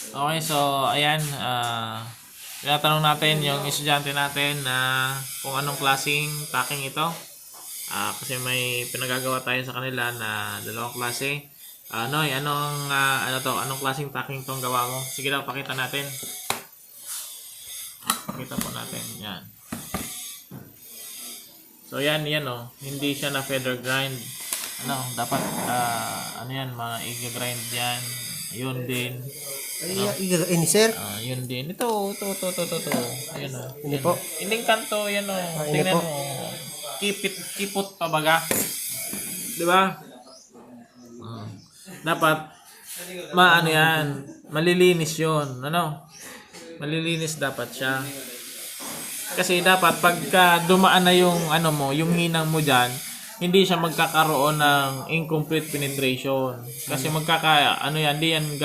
Okay, so ayan, tinatanong natin yung estudyante natin na kung anong klaseng tacking ito. Kasi may pinagagawa tayo sa kanila na dalawang klase. Noy, anong klaseng tacking tong gawa mo? Sige daw, pakita natin. Pakita po natin, yan. So yan hindi siya na feather grind. Dapat i-grind yan. Yun din. Ini sir? Yun din. Ito. Ayun o. Ini po. Ining kanto, yan o. Ini Tingnan po. mo. Kipot pa baga. Di ba? Dapat, yan. Malilinis yun. Malilinis dapat siya. Kasi dapat pagka dumaan na yung yung hinang mo diyan, hindi siya magkakaroon ng incomplete penetration. Kasi hindi yan